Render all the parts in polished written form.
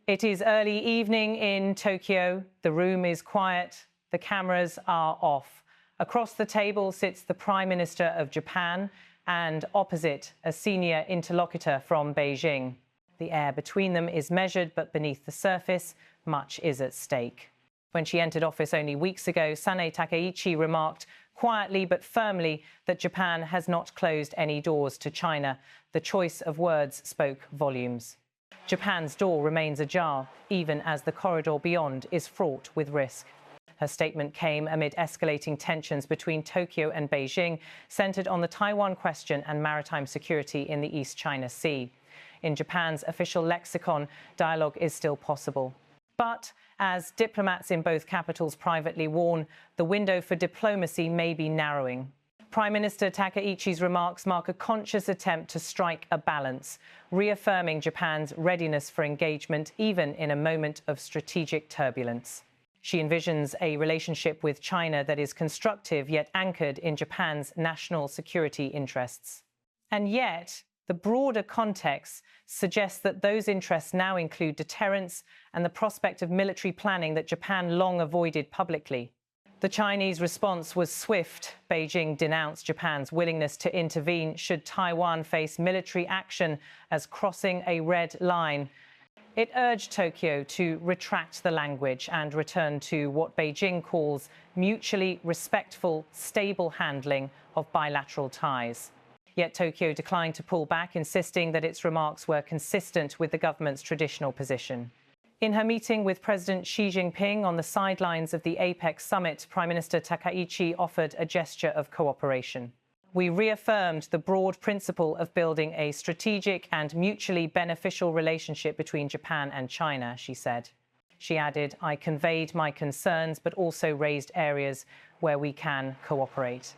It is early evening in Tokyo. The room is quiet. The cameras are off. Across the table sits the Prime Minister of Japan and opposite a senior interlocutor from Beijing. The air between them is measured, but beneath the surface, much is at stake. When she entered office only weeks ago, Sanae Takaichi remarked quietly but firmly that Japan has not closed any doors to China. The choice of words spoke volumes. Japan's door remains ajar, even as the corridor beyond is fraught with risk. Her statement came amid escalating tensions between Tokyo and Beijing, centered on the Taiwan question and maritime security in the East China Sea. In Japan's official lexicon, dialogue is still possible. But, as diplomats in both capitals privately warn, the window for diplomacy may be narrowing. Prime Minister Takaichi's remarks mark a conscious attempt to strike a balance, reaffirming Japan's readiness for engagement even in a moment of strategic turbulence. She envisions a relationship with China that is constructive yet anchored in Japan's national security interests. And yet, the broader context suggests that those interests now include deterrence and the prospect of military planning that Japan long avoided publicly. The Chinese response was swift. Beijing denounced Japan's willingness to intervene should Taiwan face military action as crossing a red line. It urged Tokyo to retract the language and return to what Beijing calls mutually respectful, stable handling of bilateral ties. Yet Tokyo declined to pull back, insisting that its remarks were consistent with the government's traditional position. In her meeting with President Xi Jinping on the sidelines of the APEC summit, Prime Minister Takaichi offered a gesture of cooperation. We reaffirmed the broad principle of building a strategic and mutually beneficial relationship between Japan and China, she said. She added, I conveyed my concerns, but also raised areas where we can cooperate.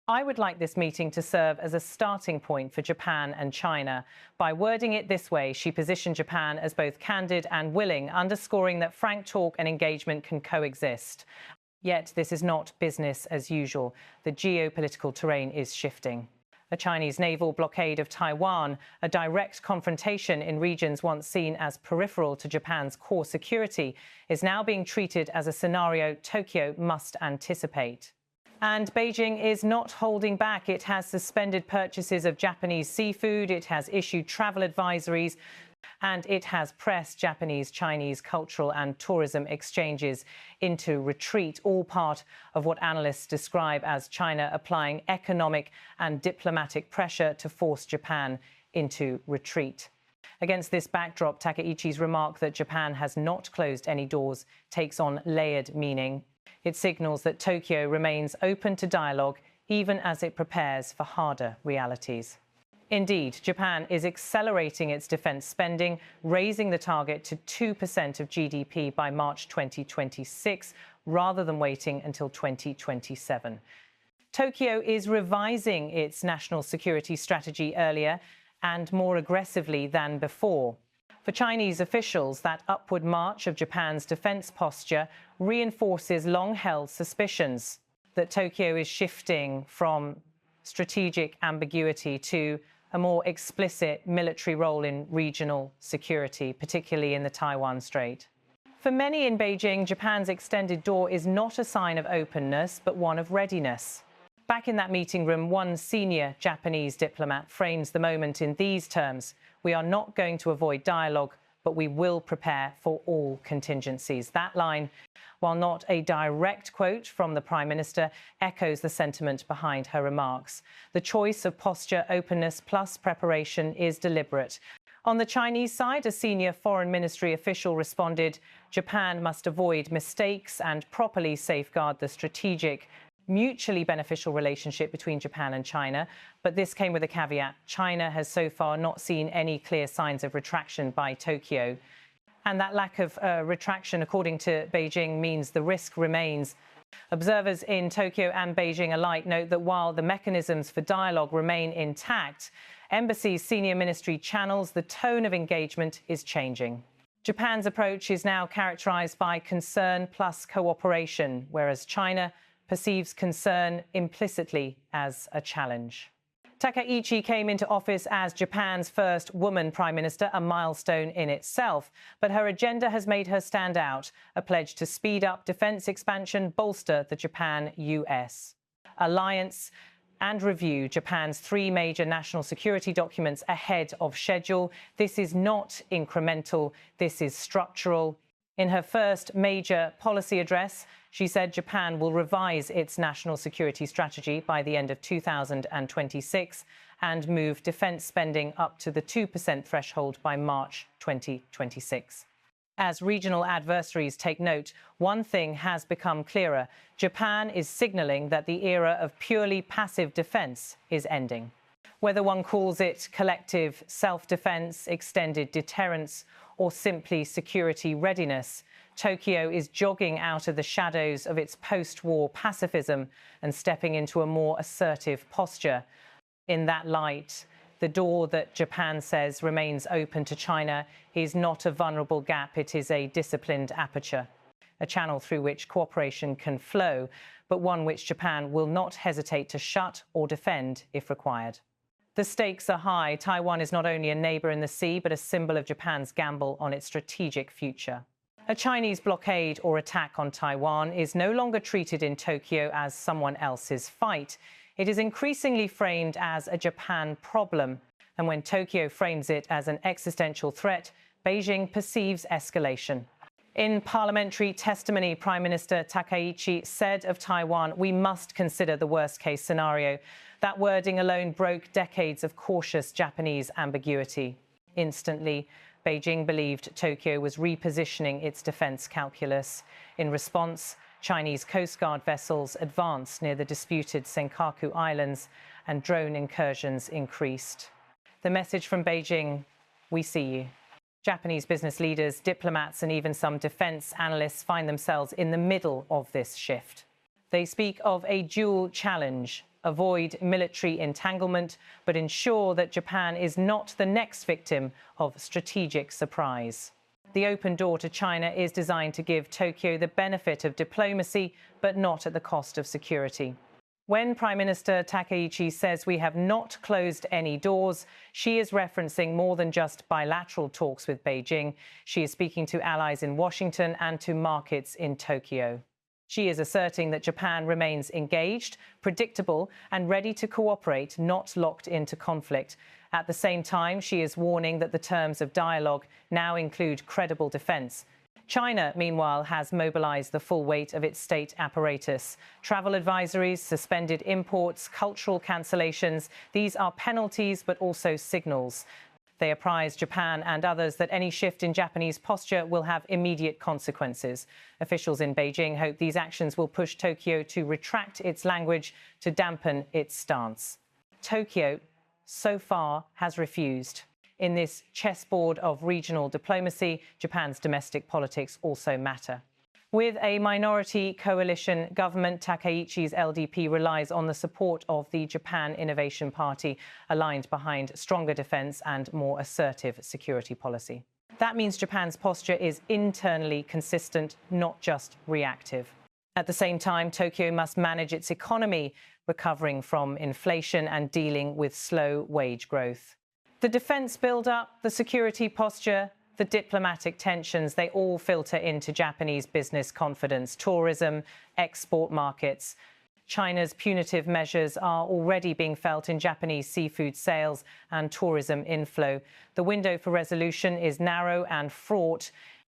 I would like this meeting to serve as a starting point for Japan and China. By wording it this way, she positioned Japan as both candid and willing, underscoring that frank talk and engagement can coexist. Yet this is not business as usual. The geopolitical terrain is shifting. A Chinese naval blockade of Taiwan, a direct confrontation in regions once seen as peripheral to Japan's core security, is now being treated as a scenario Tokyo must anticipate. And Beijing is not holding back. It has suspended purchases of Japanese seafood, it has issued travel advisories, and it has pressed Japanese-Chinese cultural and tourism exchanges into retreat, all part of what analysts describe as China applying economic and diplomatic pressure to force Japan into retreat. Against this backdrop, Takaichi's remark that Japan has not closed any doors takes on layered meaning. It signals that Tokyo remains open to dialogue, even as it prepares for harder realities. Indeed, Japan is accelerating its defense spending, raising the target to 2% of GDP by March 2026, rather than waiting until 2027. Tokyo is revising its national security strategy earlier and more aggressively than before. For Chinese officials, that upward march of Japan's defense posture reinforces long-held suspicions that Tokyo is shifting from strategic ambiguity to a more explicit military role in regional security, particularly in the Taiwan Strait. For many in Beijing, Japan's extended door is not a sign of openness, but one of readiness. Back in that meeting room, one senior Japanese diplomat frames the moment in these terms: we are not going to avoid dialogue, but we will prepare for all contingencies. That line, while not a direct quote from the Prime Minister, echoes the sentiment behind her remarks. The choice of posture, openness plus preparation is deliberate. On the Chinese side, a senior foreign ministry official responded, Japan must avoid mistakes and properly safeguard the strategic, mutually beneficial relationship between Japan and China. But this came with a caveat. China has so far not seen any clear signs of retraction by Tokyo. And that lack of retraction, according to Beijing, means the risk remains. Observers in Tokyo and Beijing alike note that while the mechanisms for dialogue remain intact, embassies, senior ministry channels, the tone of engagement is changing. Japan's approach is now characterized by concern plus cooperation, whereas China perceives concern implicitly as a challenge. Takaichi came into office as Japan's first woman prime minister, a milestone in itself. But her agenda has made her stand out, a pledge to speed up defence expansion, bolster the Japan-US alliance, and review Japan's three major national security documents ahead of schedule. This is not incremental, this is structural. In her first major policy address, she said Japan will revise its national security strategy by the end of 2026 and move defence spending up to the 2% threshold by March 2026. As regional adversaries take note, one thing has become clearer. Japan is signalling that the era of purely passive defence is ending. Whether one calls it collective self-defence, extended deterrence, or simply security readiness, Tokyo is jogging out of the shadows of its post-war pacifism and stepping into a more assertive posture. In that light, the door that Japan says remains open to China is not a vulnerable gap, it is a disciplined aperture, a channel through which cooperation can flow, but one which Japan will not hesitate to shut or defend if required. The stakes are high. Taiwan is not only a neighbour in the sea, but a symbol of Japan's gamble on its strategic future. A Chinese blockade or attack on Taiwan is no longer treated in Tokyo as someone else's fight. It is increasingly framed as a Japan problem. And when Tokyo frames it as an existential threat, Beijing perceives escalation. In parliamentary testimony, Prime Minister Takaichi said of Taiwan, "We must consider the worst-case scenario." That wording alone broke decades of cautious Japanese ambiguity. Instantly, Beijing believed Tokyo was repositioning its defence calculus. In response, Chinese Coast Guard vessels advanced near the disputed Senkaku Islands and drone incursions increased. The message from Beijing: we see you. Japanese business leaders, diplomats, and even some defence analysts find themselves in the middle of this shift. They speak of a dual challenge: avoid military entanglement, but ensure that Japan is not the next victim of strategic surprise. The open door to China is designed to give Tokyo the benefit of diplomacy, but not at the cost of security. When Prime Minister Takaichi says we have not closed any doors, she is referencing more than just bilateral talks with Beijing. She is speaking to allies in Washington and to markets in Tokyo. She is asserting that Japan remains engaged, predictable, and ready to cooperate, not locked into conflict. At the same time, she is warning that the terms of dialogue now include credible defence. China, meanwhile, has mobilised the full weight of its state apparatus. Travel advisories, suspended imports, cultural cancellations, these are penalties but also signals. They apprise Japan and others that any shift in Japanese posture will have immediate consequences. Officials in Beijing hope these actions will push Tokyo to retract its language, to dampen its stance. Tokyo, so far, has refused. In this chessboard of regional diplomacy, Japan's domestic politics also matter. With a minority coalition government, Takaichi's LDP relies on the support of the Japan Innovation Party, aligned behind stronger defence and more assertive security policy. That means Japan's posture is internally consistent, not just reactive. At the same time, Tokyo must manage its economy, recovering from inflation and dealing with slow wage growth. The defence build-up, the security posture, the diplomatic tensions, they all filter into Japanese business confidence, tourism, export markets. China's punitive measures are already being felt in Japanese seafood sales and tourism inflow. The window for resolution is narrow and fraught.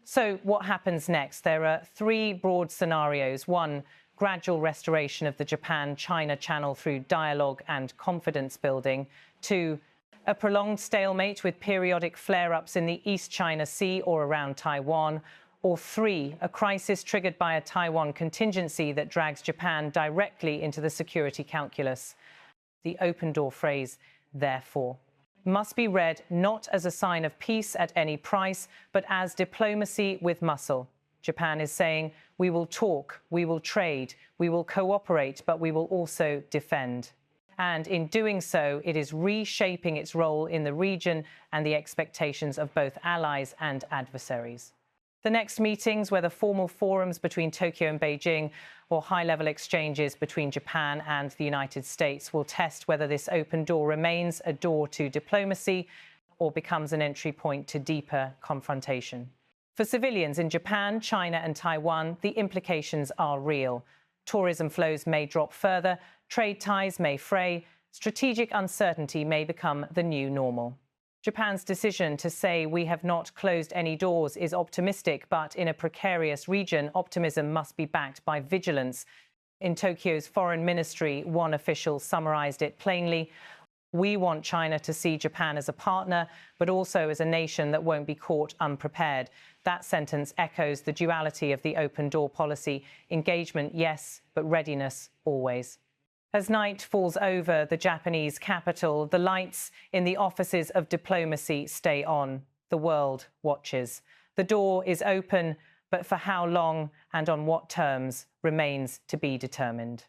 So what happens next? There are three broad scenarios. One, gradual restoration of the Japan-China channel through dialogue and confidence building. Two, a prolonged stalemate with periodic flare-ups in the East China Sea or around Taiwan. Or three, a crisis triggered by a Taiwan contingency that drags Japan directly into the security calculus. The open door phrase, therefore, must be read not as a sign of peace at any price, but as diplomacy with muscle. Japan is saying, we will talk, we will trade, we will cooperate, but we will also defend. And in doing so, it is reshaping its role in the region and the expectations of both allies and adversaries. The next meetings, whether formal forums between Tokyo and Beijing or high-level exchanges between Japan and the United States, will test whether this open door remains a door to diplomacy or becomes an entry point to deeper confrontation. For civilians in Japan, China and Taiwan, the implications are real. Tourism flows may drop further, trade ties may fray, strategic uncertainty may become the new normal. Japan's decision to say we have not closed any doors is optimistic, but in a precarious region, optimism must be backed by vigilance. In Tokyo's foreign ministry, one official summarized it plainly: "We want China to see Japan as a partner, but also as a nation that won't be caught unprepared." That sentence echoes the duality of the open door policy: engagement, yes, but readiness always. As night falls over the Japanese capital, the lights in the offices of diplomacy stay on. The world watches. The door is open, but for how long and on what terms remains to be determined.